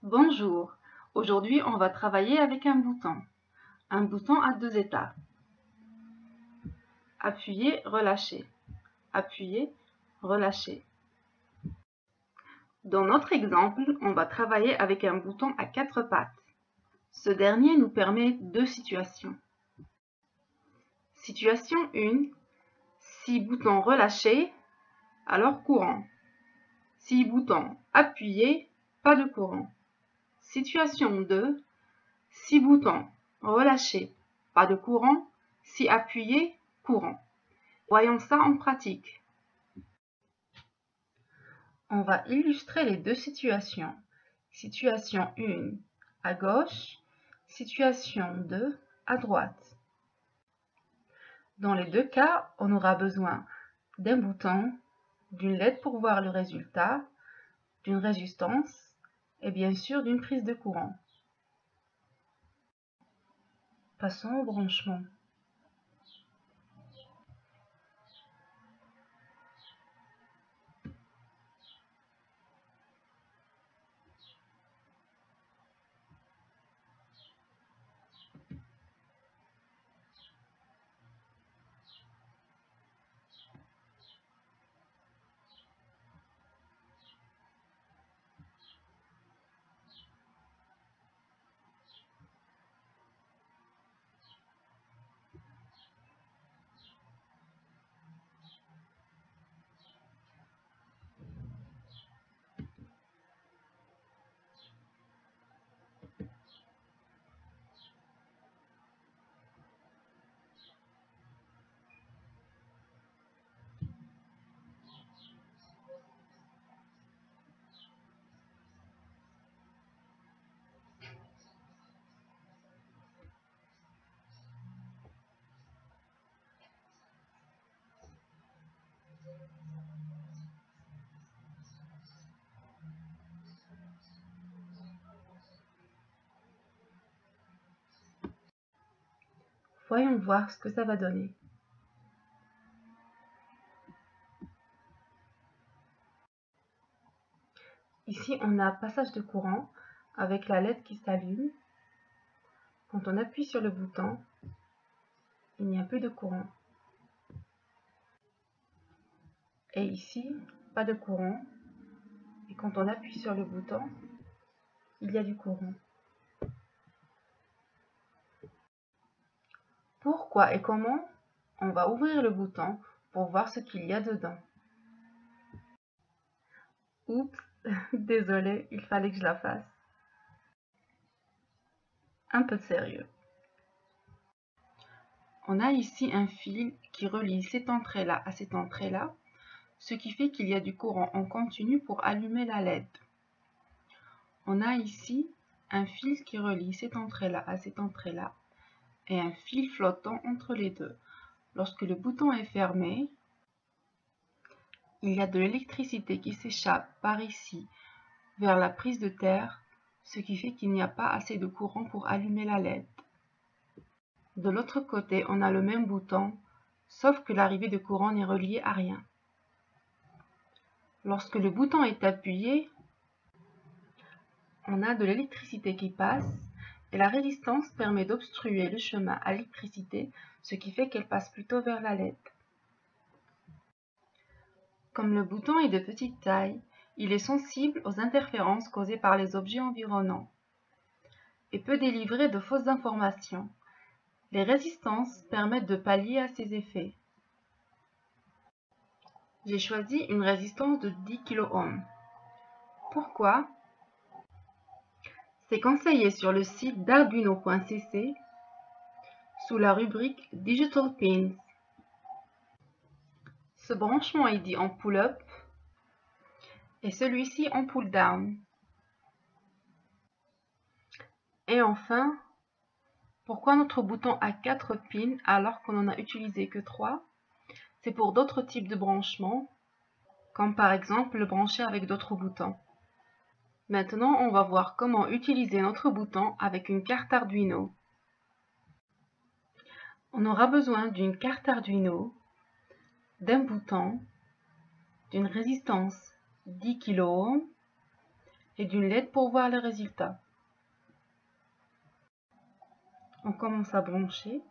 Bonjour, aujourd'hui on va travailler avec un bouton à deux étapes. Appuyer, relâcher, appuyer, relâcher. Dans notre exemple, on va travailler avec un bouton à quatre pattes. Ce dernier nous permet deux situations. Situation 1, si bouton relâché, alors courant. Si bouton appuyé, pas de courant. Situation 2, si bouton relâché, pas de courant, si appuyé, courant. Voyons ça en pratique. On va illustrer les deux situations. Situation 1 à gauche, situation 2 à droite. Dans les deux cas, on aura besoin d'un bouton, d'une LED pour voir le résultat, d'une résistance et bien sûr d'une prise de courant. Passons au branchement. Voyons voir ce que ça va donner. Ici, on a passage de courant avec la LED qui s'allume. Quand on appuie sur le bouton, il n'y a plus de courant. Et ici, pas de courant. Et quand on appuie sur le bouton, il y a du courant. Pourquoi et comment? On va ouvrir le bouton pour voir ce qu'il y a dedans. Oups, désolé, il fallait que je la fasse. Un peu de sérieux. On a ici un fil qui relie cette entrée-là à cette entrée-là, ce qui fait qu'il y a du courant en continu pour allumer la LED. On a ici un fil qui relie cette entrée-là à cette entrée-là et un fil flottant entre les deux. Lorsque le bouton est fermé, il y a de l'électricité qui s'échappe par ici vers la prise de terre, ce qui fait qu'il n'y a pas assez de courant pour allumer la LED. De l'autre côté, on a le même bouton, sauf que l'arrivée de courant n'est reliée à rien. Lorsque le bouton est appuyé, on a de l'électricité qui passe et la résistance permet d'obstruer le chemin à l'électricité, ce qui fait qu'elle passe plutôt vers la LED. Comme le bouton est de petite taille, il est sensible aux interférences causées par les objets environnants et peut délivrer de fausses informations. Les résistances permettent de pallier à ces effets. J'ai choisi une résistance de 10 kΩ. Pourquoi? C'est conseillé sur le site d'Arduino.cc sous la rubrique Digital Pins. Ce branchement est dit en pull-up et celui-ci en pull-down. Et enfin, pourquoi notre bouton a 4 pins alors qu'on n'en a utilisé que 3? C'est pour d'autres types de branchements, comme par exemple le brancher avec d'autres boutons. Maintenant, on va voir comment utiliser notre bouton avec une carte Arduino. On aura besoin d'une carte Arduino, d'un bouton, d'une résistance 10 kΩ et d'une LED pour voir les résultats. On commence à brancher.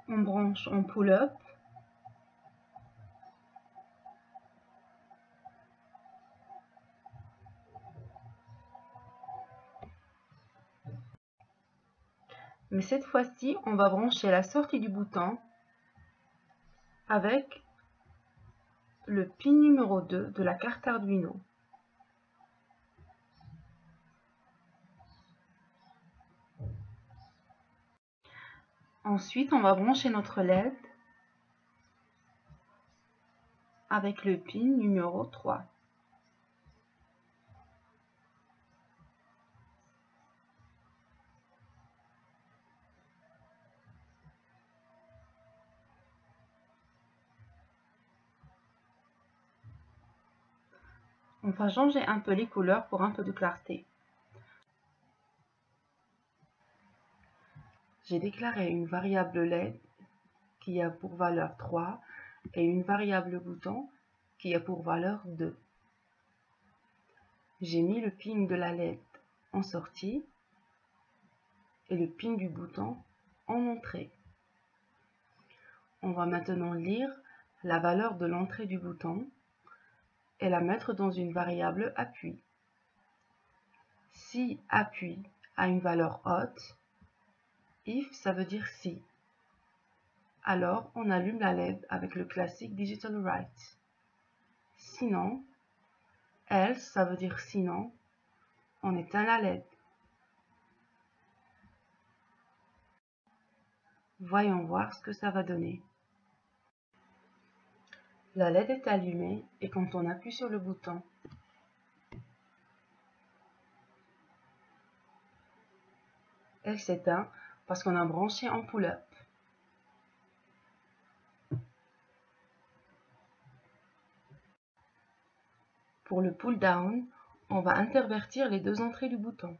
On branche en pull-up. Mais cette fois-ci, on va brancher la sortie du bouton avec le pin numéro 2 de la carte Arduino. Ensuite, on va brancher notre LED avec le pin numéro 3. On va changer un peu les couleurs pour un peu de clarté. J'ai déclaré une variable LED qui a pour valeur 3 et une variable bouton qui a pour valeur 2. J'ai mis le pin de la LED en sortie et le pin du bouton en entrée. On va maintenant lire la valeur de l'entrée du bouton et la mettre dans une variable appui. Si appui a une valeur haute, if ça veut dire si. Alors on allume la LED avec le classique Digital Write. Sinon, else ça veut dire sinon, on éteint la LED. Voyons voir ce que ça va donner. La LED est allumée et quand on appuie sur le bouton, elle s'éteint parce qu'on a branché en pull-up. Pour le pull-down, on va intervertir les deux entrées du bouton.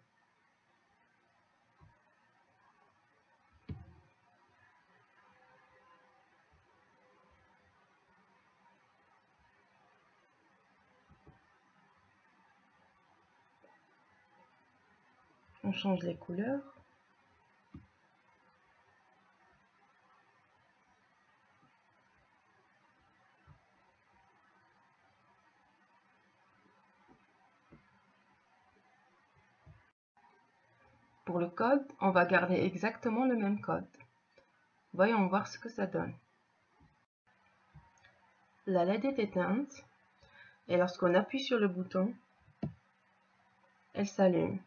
On change les couleurs. Pour le code, on va garder exactement le même code. Voyons voir ce que ça donne. La LED est éteinte et lorsqu'on appuie sur le bouton, elle s'allume.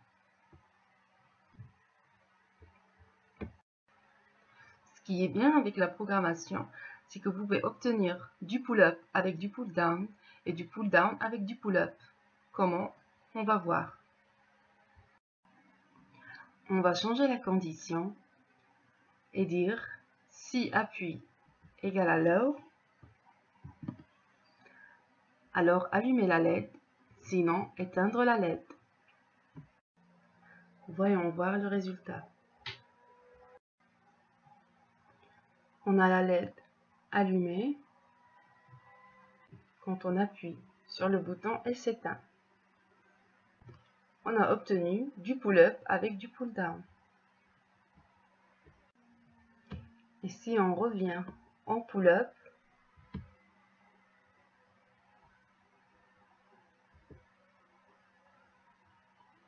Ce qui est bien avec la programmation, c'est que vous pouvez obtenir du pull-up avec du pull-down et du pull-down avec du pull-up. Comment? On va voir. On va changer la condition et dire si appui égale à low, alors allumer la LED, sinon éteindre la LED. Voyons voir le résultat. On a la LED allumée. Quand on appuie sur le bouton, elle s'éteint. On a obtenu du pull-up avec du pull-down. Et si on revient en pull-up,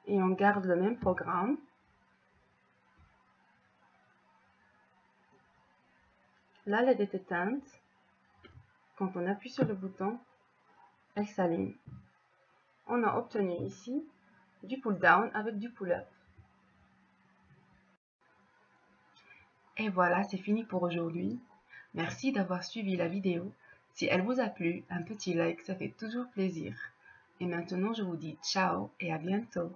et on garde le même programme, la LED est éteinte. Quand on appuie sur le bouton, elle s'allume. On a obtenu ici du pull down avec du pull up. Et voilà, c'est fini pour aujourd'hui. Merci d'avoir suivi la vidéo. Si elle vous a plu, un petit like, ça fait toujours plaisir. Et maintenant, je vous dis ciao et à bientôt.